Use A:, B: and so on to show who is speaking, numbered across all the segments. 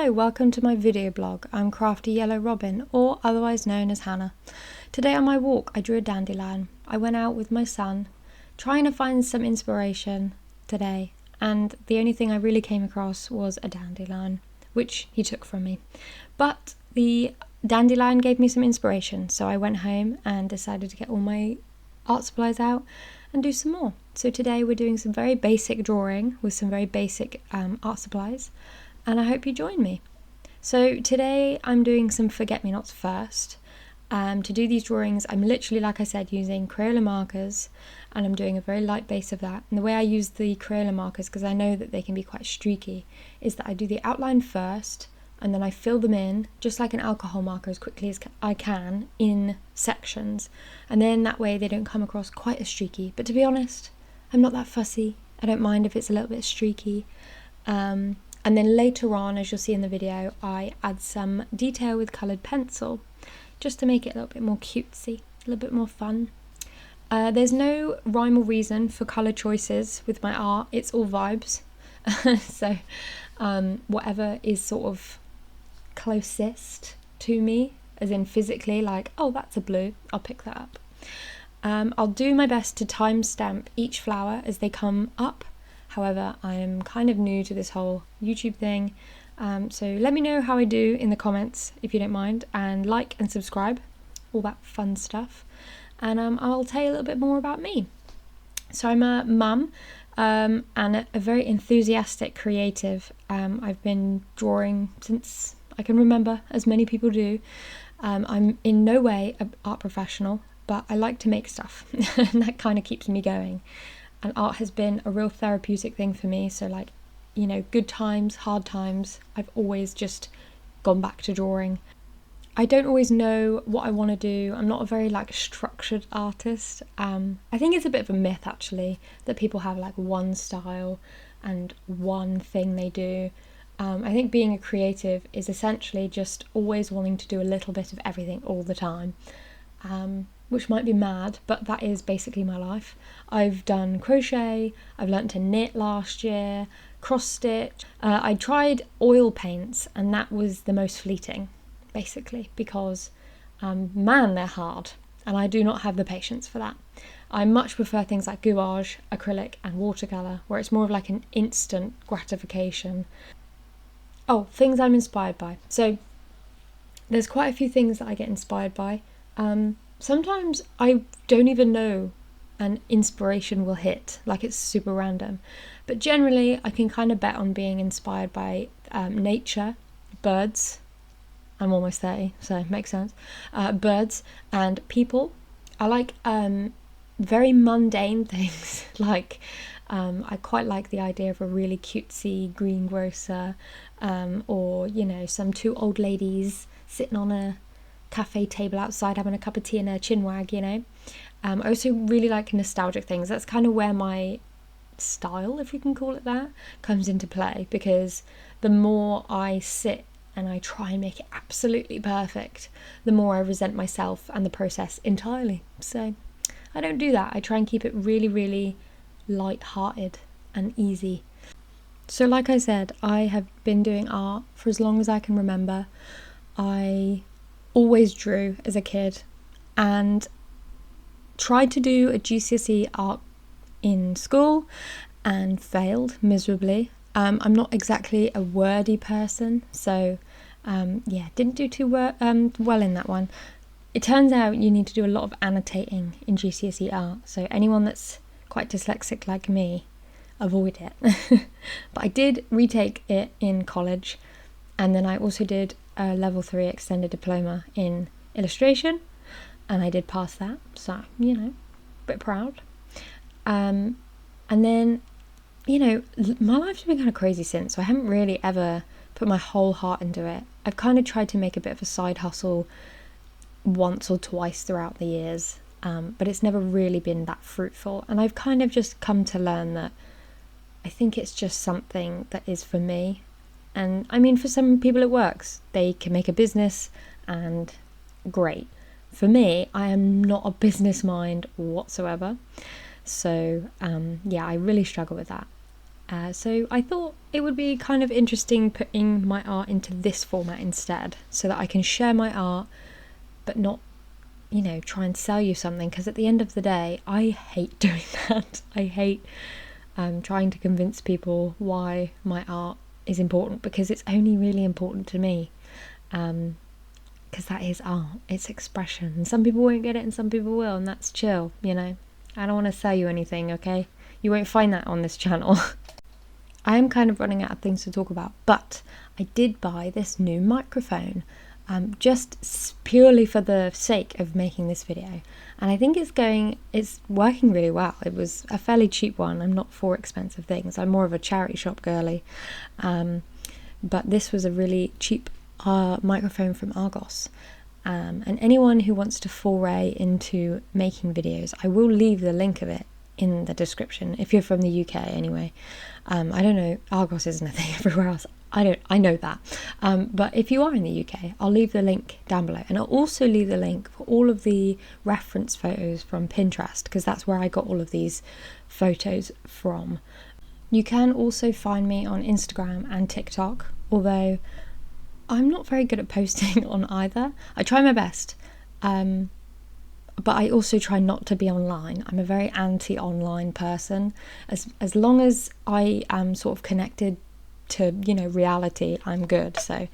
A: Hello, welcome to my video blog. I'm Crafty Yellow Robin, or otherwise known as Hannah. Today on my walk I drew a dandelion. I went out with my son, trying to find some inspiration today, and the only thing I really came across was a dandelion, which he took from me. But the dandelion gave me some inspiration, so I went home and decided to get all my art supplies out and do some more. So today we're doing some very basic drawing with some very basic art supplies, and I hope you join me. So today I'm doing some forget-me-nots first. To do these drawings I'm literally, like I said, using Crayola markers, and I'm doing a very light base of that. And the way I use the Crayola markers, because I know that they can be quite streaky, is that I do the outline first and then I fill them in just like an alcohol marker as quickly as I can in sections, and then that way they don't come across quite as streaky. But to be honest, I'm not that fussy. I don't mind if it's a little bit streaky. And then later on, as you'll see in the video, I add some detail with coloured pencil just to make it a little bit more cutesy, a little bit more fun. There's no rhyme or reason for colour choices with my art. It's all vibes. So whatever is sort of closest to me, as in physically, like, oh, that's a blue, I'll pick that up. I'll do my best to timestamp each flower as they come up. However, I'm kind of new to this whole YouTube thing, so let me know how I do in the comments if you don't mind, and like and subscribe, all that fun stuff. And I'll tell you a little bit more about me. So I'm a mum and a very enthusiastic creative. I've been drawing since I can remember, as many people do. I'm in no way an art professional, but I like to make stuff and that kind of keeps me going. And art has been a real therapeutic thing for me. So, like, you know, good times, hard times, I've always just gone back to drawing. I don't always know what I want to do. I'm not a very structured artist. I think it's a bit of a myth actually that people have like one style and one thing they do. I think being a creative is essentially just always wanting to do a little bit of everything all the time. Which might be mad, but that is basically my life. I've done crochet, I've learnt to knit last year, cross stitch. I tried oil paints, and that was the most fleeting, basically, because man, they're hard, and I do not have the patience for that. I much prefer things like gouache, acrylic and watercolour, where it's more of like an instant gratification. Oh, things I'm inspired by. So there's quite a few things that I get inspired by. Sometimes I don't even know an inspiration will hit, like it's super random. But generally I can kind of bet on being inspired by nature, birds. I'm almost 30, so it makes sense. Birds and people. I like very mundane things, like I quite like the idea of a really cutesy greengrocer, or, you know, some two old ladies sitting on a cafe table outside having a cup of tea and a chinwag, you know. I also really like nostalgic things. That's kind of where my style, if we can call it that, comes into play, because the more I sit and I try and make it absolutely perfect, the more I resent myself and the process entirely. So I don't do that. I try and keep it really, really light-hearted and easy. So like I said, I have been doing art for as long as I can remember. I always drew as a kid and tried to do a GCSE art in school and failed miserably. I'm not exactly a wordy person, so didn't do too well in that one. It turns out you need to do a lot of annotating in GCSE art, so anyone that's quite dyslexic like me, avoid it. But I did retake it in college, and then I also did a level 3 extended diploma in illustration, and I did pass that, so, you know, a bit proud. And then, you know, my life's been kind of crazy since, so I haven't really ever put my whole heart into it. I've kind of tried to make a bit of a side hustle once or twice throughout the years, but it's never really been that fruitful, and I've kind of just come to learn that I think it's just something that is for me. And I mean, for some people it works. They can make a business and great. For me, I am not a business mind whatsoever. So I really struggle with that. So I thought it would be kind of interesting putting my art into this format instead, so that I can share my art but not, you know, try and sell you something, because at the end of the day I hate doing that. I hate trying to convince people why my art is important, because it's only really important to me, because that is art, it's expression, and some people won't get it and some people will, and that's chill, you know. I don't want to sell you anything, okay? You won't find that on this channel. I am kind of running out of things to talk about, but I did buy this new microphone, just purely for the sake of making this video, and I think it's working really well. It was a fairly cheap one. I'm not for expensive things, I'm more of a charity shop girly, but this was a really cheap microphone from Argos, and anyone who wants to foray into making videos, I will leave the link of it in the description, if you're from the UK anyway. I don't know, Argos isn't a thing everywhere else, I know that, but if you are in the UK, I'll leave the link down below, and I'll also leave the link for all of the reference photos from Pinterest, because that's where I got all of these photos from. You can also find me on Instagram and TikTok, although I'm not very good at posting on either. I try my best, but I also try not to be online. I'm a very anti-online person. As long as I am sort of connected to, you know, reality, I'm good. So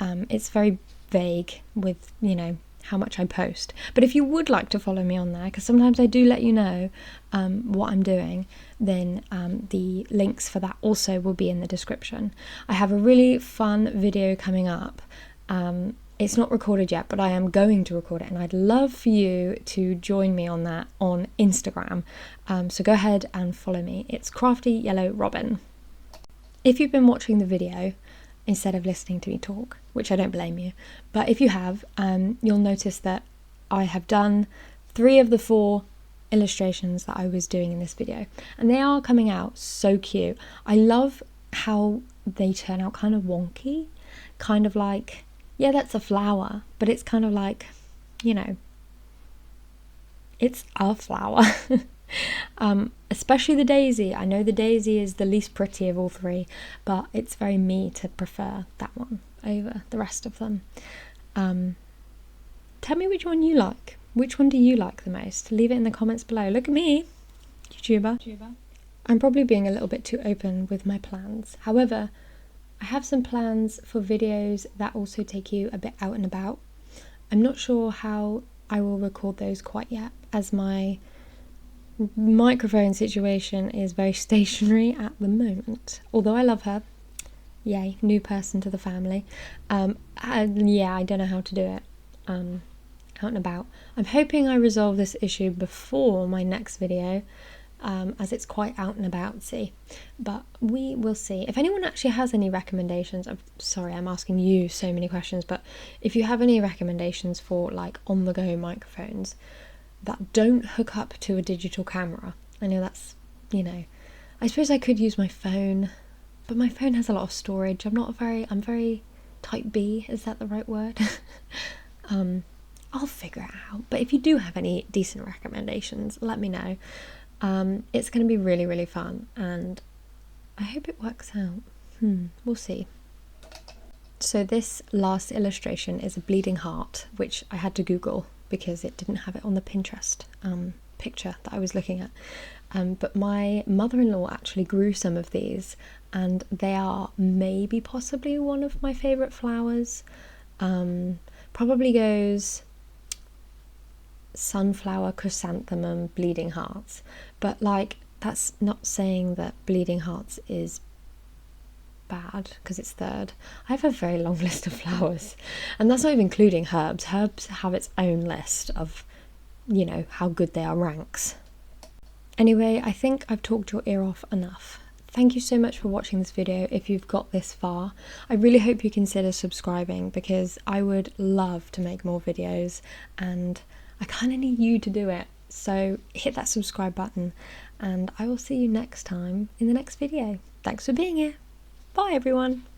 A: it's very vague with, you know, how much I post. But if you would like to follow me on there, because sometimes I do let you know what I'm doing, then the links for that also will be in the description. I have a really fun video coming up. It's not recorded yet, but I am going to record it, and I'd love for you to join me on that on Instagram. So go ahead and follow me. It's Crafty Yellow Robin. If you've been watching the video instead of listening to me talk, which I don't blame you, but if you have, you'll notice that I have done 3 of the 4 illustrations that I was doing in this video, and they are coming out so cute. I love how they turn out kind of wonky, kind of like, yeah, that's a flower, but it's kind of like, you know, it's a flower. Especially the daisy. I know the daisy is the least pretty of all 3, but it's very me to prefer that one over the rest of them. Tell me which one you like. Which one do you like the most? Leave it in the comments below. Look at me, YouTuber. I'm probably being a little bit too open with my plans. However, I have some plans for videos that also take you a bit out and about. I'm not sure how I will record those quite yet, as my microphone situation is very stationary at the moment. Although I love her. Yay, new person to the family. Yeah, I don't know how to do it. Out and about. I'm hoping I resolve this issue before my next video, as it's quite out and abouty, but we will see. If anyone actually has any recommendations, I'm sorry I'm asking you so many questions, but if you have any recommendations for like on the go microphones that don't hook up to a digital camera, I know that's, you know, I suppose I could use my phone, but my phone has a lot of storage. I'm very type B, is that the right word? I'll figure it out, but if you do have any decent recommendations, let me know. It's going to be really, really fun, and I hope it works out. We'll see. So this last illustration is a bleeding heart, which I had to Google because it didn't have it on the Pinterest picture that I was looking at. But my mother-in-law actually grew some of these, and they are maybe possibly one of my favourite flowers. Probably goes sunflower, chrysanthemum, bleeding hearts, but like that's not saying that bleeding hearts is bad because it's 3rd. I have a very long list of flowers, and that's not even including herbs. Herbs have its own list of, you know, how good they are ranks. Anyway, I think I've talked your ear off enough. Thank you so much for watching this video if you've got this far. I really hope you consider subscribing, because I would love to make more videos and I kind of need you to do it. So hit that subscribe button, and I will see you next time in the next video. Thanks for being here. Bye everyone.